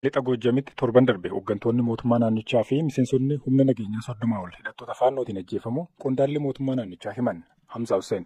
Lixa Goojjamitti torban darbe hooggantoonni mootummaa naannichaa fi miseensonni humna nageenyaa 30 ol hidhattoota faannootiin ajjeefamu qondaalli mootummaa naannichaa himan. Hamza Hussein.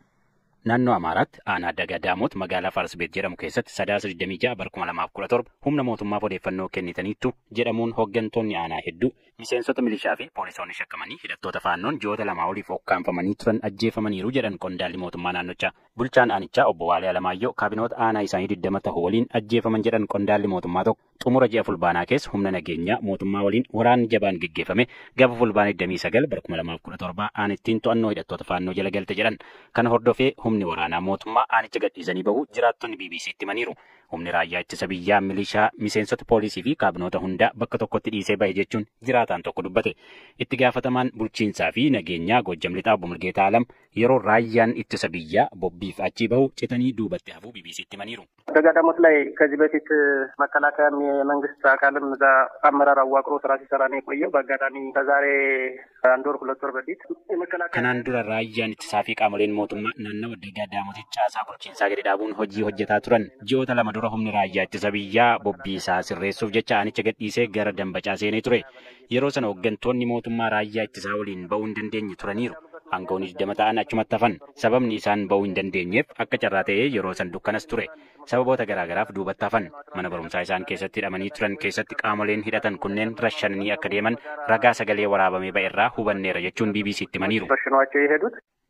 Naannoo Amaaraatti aanaa Dagaa Daamoot magaalaa Farsbeet jedhamu keessatti sadaasa 26 bara 2017 humna mootummaaf odeeffannoo kennitaniittu jedhamuun hooggantoonni aanaa hedduu miseensota milishaa fi poolisoonni shakkamanii hidhattoota faannoon ji'oota 2 oliif okkaanfamanii turan ajjeefamaniiru jedhan qondaalli mootummaa naannichaa. Bulchaan aanichaa obbo Waalee Alamaayyoo kaabinoota aanaa isaanii 20 ta'uu waliin ajjeefaman jedhan qondaalli mootummaa tokko xumura ji'a fulbaanaa keessa humna nageenyaa mootummaa waliin waraanni jabaan geggeeffame gaafa fulbaana 29 bara 2017 aanittiin to'annoo hidhattoota faannoo jala galte jedhan. Kana hordofee humni waraanaa mootummaa aanicha gadhiisanii bahu jiraattonni BBC'tti himaniiru. Humni raayyaa ittisa biyyaa milishaa miseensota poolisii fi kaabinoota hundaa bakka tokkotti dhiisee bahe jechuun jiraataan tokko dubbate. Itti gaafatamaan bulchiinsaa fi nageenyaa Goojjam Lixaa obbo Mulgeetaa Alam yeroo raayyaan ittisa biyyaa bobbiif achii bahu citanii duubatti hafuu BBC'tti himaniiru. ደጋ ዳሞት ላይ ከዚህ በፊት መከላከያም የመንግስት አካልም እዛ አመራር አዋቅሮ ስራ ሲሰራ ነው የቆየው። በአጋጣሚ ከዛሬ 1 ወር 2 ወር በፊት kanaan dura raayyaan ittisaa fi qaamoleen mootummaa naannawa Dagaa Daamotitti caasaa bulchiinsaa gadi dhaabuun hojii hojjetaa turan. Ji'oota 2 dura humni raayyaa ittisa biyyaa bobbii isaa sirreessuuf jecha aanicha gadhiisee gara Dambacaa seenee ture. Yeroo sana hooggantoonni mootummaa raayyaa ittisaa waliin ba'uu hin dandeenye turaniiru. Aangawoonni 20 ta'an achumatti hafan. Sababni isaan ba'uu hin dandeenyeef akka carraa ta'ee yeroo san dukkanas ture. Sababoota garaagaraaf duubatti hafan. Mana barumsaa isaan keessatti hidhamanii turan keessatti qaamoleen hidhatan kunneen rashananii akka deeman ragaa sagalee waraabamee ba'e irraa hubanneera jechuun BBC'tti himaniiru.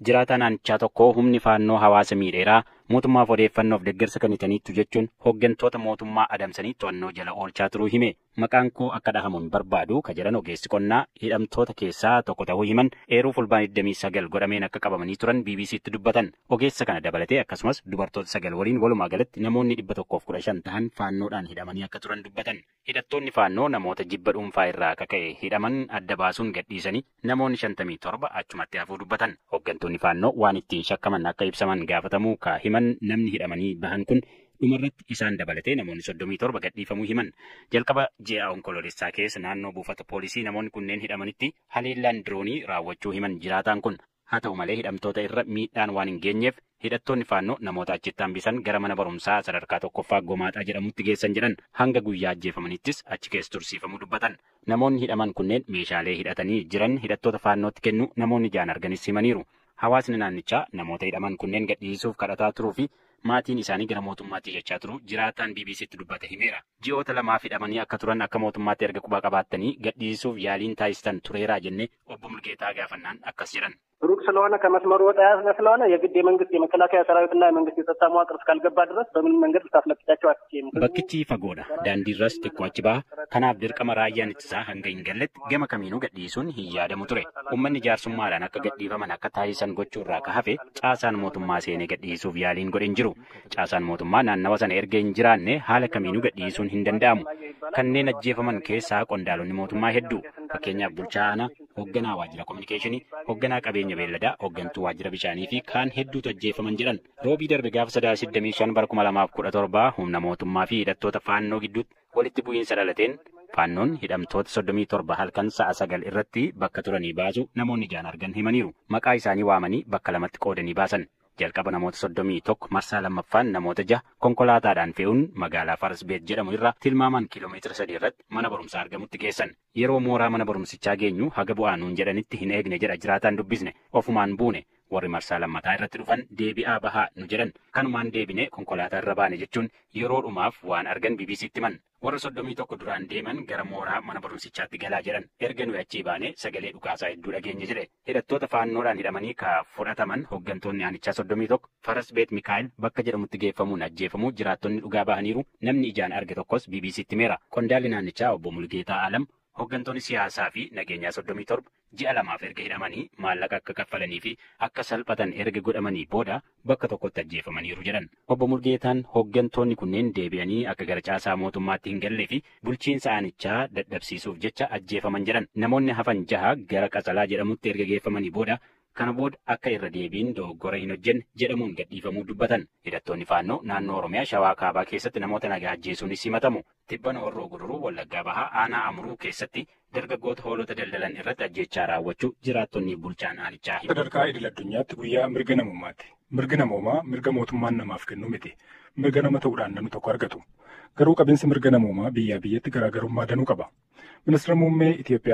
Jiraataan aanichaa tokko humni faannoo hawaasa miidheeraa mootummaaf odeeffannoof deeggarsa kennitaniittu jechuun hooggantoota mootummaa adamsanii to'annoo jala oolchaa turuu hime. Maqaan koo akka dhahamu hin barbaadu ka jedhan ogeessi qonnaa hidhamtoota keessaa tokko ta'uu himan eeruu fulbaana 29 godhameen akka qabamanii turan BBC'tti dubbatan. Ogeessa kana dabalatee akkasumas dubartoota 9 waliin walumaa galatti namoonni 115 ta'an faannoodhaan hidhamanii akka turan dubbatan. Hidhattoonni faannoo namoota jibba dhuunfaa irraa akka ka'e hidhaman adda baasuun gadhiisanii namoonni 57 achumatti hafuu dubbatan. Hooggantoonni faannoo waan ittiin shakkaman akka ibsaman gaafatamuu ka himan namni hidhamanii bahan kun dhumarratti isaan dabalatee namoonni 37 gadhiifamuu himan. Jalqaba ji'a onkoloolessaa keessa naannoo buufata poolisii namoonni kunneen hidhamanitti haleellaan diroonii raawwachuu himan jiraataan kun. Haa ta'u malee hidhamtoota irra miidhaan waan hin geenyeef hidhattoonni faannoo namoota achitti hambisan gara mana barumsaa sadarkaa tokkoffaa Gomaaxaa jedhamutti geessan jedhan hanga guyyaa ajjeefamanittis achi keessa tursiifamuu dubbatan. Namoonni hidhaman kunneen meeshaalee hidhatanii jiran hidhattoota faannootti kennu namoonni ijaan arganis himaniiru. Hawaasni naannichaa namoota hidhaman kunneen gadhiisuuf kadhataa turuu fi maatiin isaanii gara mootummaatti jechaa turu jiraataan BBC'tti dubbate himeera. Ji'oota 2 hidhamanii akka turan akka mootummaatti erga quba qabaattanii gadhiisuuf yaaliin taasistan tureeraa jennee obbo Mulgeetaa gaafannaan akkas jedhan. ሩቅ ስለሆነ ከመስመሩ ወጣ ያለ ስለሆነ የግድ የመንግስት የመከላከያ ሰራዊትና የመንግስት የጸጥታ መዋቅር እስካልገባ ድረስ በምን መንገድ ልታስለቅቃቸው አትችልም። Bakkichi fagoodha. Daandiirras xiqqoo achi baha. Kanaaf dirqama raayyaan ittisaa hanga hin galletti gama kamiinuu gadhiisuun hin yaadamu ture. Uummanni jaarsummaadhaan akka gadhiifaman akka taasisan gochuurraa ka hafe caasaan mootummaa seenee gadhiisuuf yaaliin godhe hin jiru. Caasaan mootummaa naannawa sana erga hin jiraanne haala kamiinuu gadhiisuun hin danda'amu. Kanneen ajjeefaman keessaa qondaalonni mootummaa hedduu fakkeenyaaf bulchaa aanaa, hoogganaa waajjira kominikeeshinii, hoogganaa qabeenya beelladaa, hooggantuu waajjira bishaanii fi kaan hedduutu ajjeefaman jedhan. Roobii darbe gaafa sadaasa 25 bara 2017 humna mootummaa fi hidhattoota faannoo gidduutti walitti bu'iinsa dhalateen faannoon hidhamtoota 37 halkan sa'a 9 irratti bakka turanii baasu namoonni ijaan argan himaniiru. Maqaa isaanii waamanii bakka lamatti qoodanii baasan. Jalqaba namoota 31 marsaa lammaffaan namoota 6 konkolaataadhaan fe'uun magaalaa Farsbeet jedhamu irraa tilmaamaan kiiloomeetira 3 irratti mana barumsaa argamutti geessan. Yeroo mooraa mana barumsichaa geenyu haga bu'aa nuun jedhanitti hin eegne jedha jiraataan dubbisne ofumaan buune. Warri marsaa lammataa irratti dhufan deebi'aa bahaa nu jedhan. Kanumaan deebine konkolaataa irra baane jechuun yeroo dhumaaf waan argan BBC'tti himan. Warra 31 duraan deeman gara mooraa mana barumsichaatti galaa jedhan. Erga nuyi achii baane sagalee dhukaasaa hedduu dhageenye jedhe. Hidhattoota faannoodhaan hidhamanii ka fudhataman hooggantoonni aanichaa 31 Farsbeet Mikaa'el bakka jedhamutti geeffamuun ajjeefamuu jiraattonni dhugaa bahaniiru. Namni ijaan arge tokkos BBC'tti himeera. Qondaalli naannichaa obbo Mulgeetaa Alam hooggantoonni siyaasaa fi nageenyaa 37 ji'a 2 erga hidhamanii maallaqa akka kaffalanii fi akka salphatan erga godhamanii booda bakka tokkotti ajjeefamaniiru jedhan. Obbo Mulgeetaan hooggantoonni kunneen deebi'anii akka gara caasaa mootummaatti hin gallee fi bulchiinsa aanichaa dadhabsiisuuf jecha ajjeefaman jedhan. Namoonni hafan 6 gara Qasalaa jedhamutti erga geeffamanii booda kana booda akka irra deebiin dogoggora hin hojjenne jedhamuun gadhiifamuu dubbatan. Hidhattoonni faannoo naannoo Oromiyaa Shawaa Kaabaa keessatti namoota nagaa ajjeesuunis himatamu. Tibbana Horroo Guduruu Wallaggaa Bahaa aanaa Amuruu keessatti dargaggoota hoolota daldalan irratti ajjeechaa raawwachuu jiraattonni bulchaan aanichaa himu. Sadarkaa idil addunyaatti guyyaa mirga namummaatti. Mirgi namoomaa mirga mootummaan namaaf kennu miti. Mirga nama ta'uudhaan namni tokko argatu. Garuu qabiinsi mirga namoomaa biyyaa biyyatti garaagarummaa danuu qaba. Ministeera muummee Itoophiyaa